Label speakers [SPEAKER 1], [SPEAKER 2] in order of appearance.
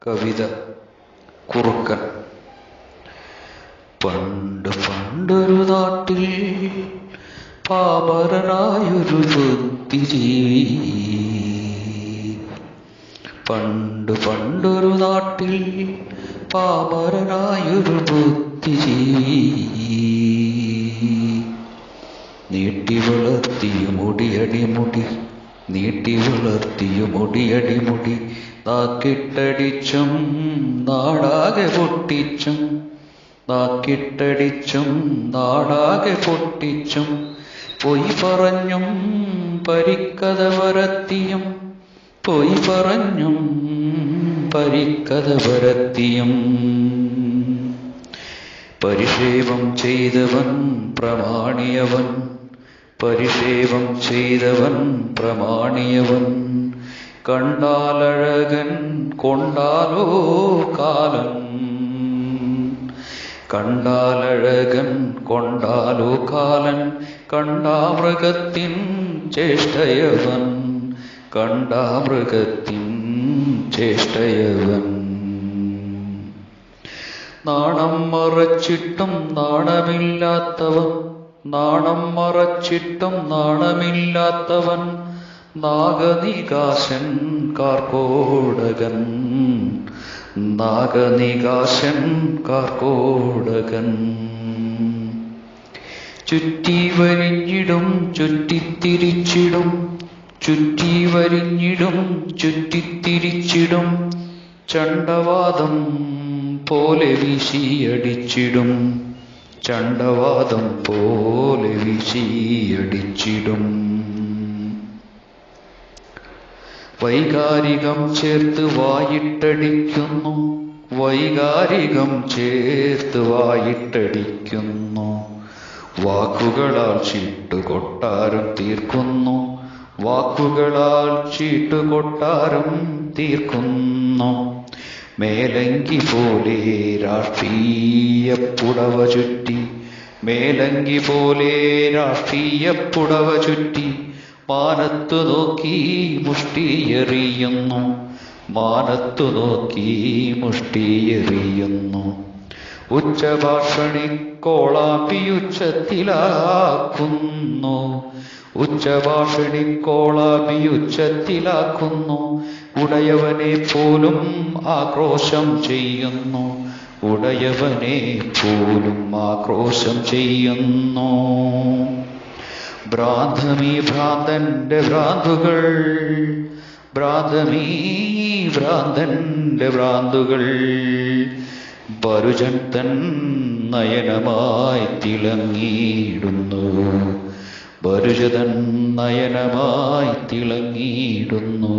[SPEAKER 1] കവിത കുറുക്കൻ. പണ്ട് പണ്ടൊരു നാട്ടിൽ പാമരനായൊരു ബുദ്ധിജീവി. പണ്ട് പണ്ടൊരു നാട്ടിൽ പാമരനായൊരു ബുദ്ധിജീവി. നീട്ടി വളർത്തിയ മുടിയടിമുടി, നീട്ടി വളർത്തിയ മുടിയടിമുടി, നാക്കിട്ടടിച്ചും നാടാകെ പൊട്ടിച്ചും, നാക്കിട്ടടിച്ചും നാടാകെ പൊട്ടിച്ചും, പൊയ് പറഞ്ഞും പരിക്കഥ പരത്തിയും, പൊയ് പറഞ്ഞും പരിക്കഥ പരത്തിയും, പരിഷേപം ചെയ്തവൻ പ്രമാണിയവൻ, പരിഷേപം ചെയ്തവൻ പ്രമാണിയവൻ, കണ്ടാലഴകൻ കൊണ്ടാലോ കാലൻ, കണ്ടാലഴകൻ കൊണ്ടാലോ കാലൻ, കണ്ടാമൃഗത്തിൻ ചേഷ്ടയവൻ, കണ്ടാമൃഗത്തിൻ ചേഷ്ടയവൻ. നാണം മറച്ചിട്ടും നാണമില്ലാത്തവൻ, നാണം മറച്ചിട്ടും നാണമില്ലാത്തവൻ, നാഗനികാശൻ കാർക്കോടകൻ, നാഗനികാശൻ കാർക്കോടകൻ. ചുറ്റി വരിഞ്ഞിടും ചുറ്റിത്തിരിച്ചിടും, ചുറ്റി വരിഞ്ഞിടും ചുറ്റിത്തിരിച്ചിടും, ചണ്ഡവാദം പോലെ വീശിയടിച്ചിടും, ചണ്ഡവാദം പോലെ വീശിയടിച്ചിടും. വൈകാരികം ചേർത്ത് വായിട്ടടിക്കുന്നു, വൈകാരികം ചേർത്ത് വായിട്ടടിക്കുന്നു, വാക്കുകളാൽ ചീട്ടുകൊട്ടാരം തീർക്കുന്നു, വാക്കുകളാൽ ചീട്ടുകൊട്ടാരം തീർക്കുന്നു. മേലങ്കി പോലെ രാഷ്ട്രീയ പുടവ ചുറ്റി, മേലങ്കി പോലെ രാഷ്ട്രീയ പുടവ ചുറ്റി, മാനത്തു നോക്കി മുഷ്ടിയെറിയുന്നു, മാനത്തു നോക്കി മുഷ്ടിയെറിയുന്നു. ഉച്ചഭാഷണി കോളാമ്പി ഉച്ചത്തിലാക്കുന്നു, ഉച്ചഭാഷണി കോളാമ്പി ഉച്ചത്തിലാക്കുന്നു, ഉടയവനെ പോലും ആക്രോശം ചെയ്യുന്നു, ഉടയവനെ പോലും ആക്രോശം ചെയ്യുന്നു. ഭ്രാന്തമീ ഭ്രാന്തന്റെ ഭ്രാന്തുകൾ, ഭ്രാന്തമീ ഭ്രാന്തന്റെ ഭ്രാന്തുകൾ, പരുജൻ തൻ നയനമായി തിളങ്ങിയിടുന്നു, പരുജതൻ നയനമായി തിളങ്ങിയിടുന്നു.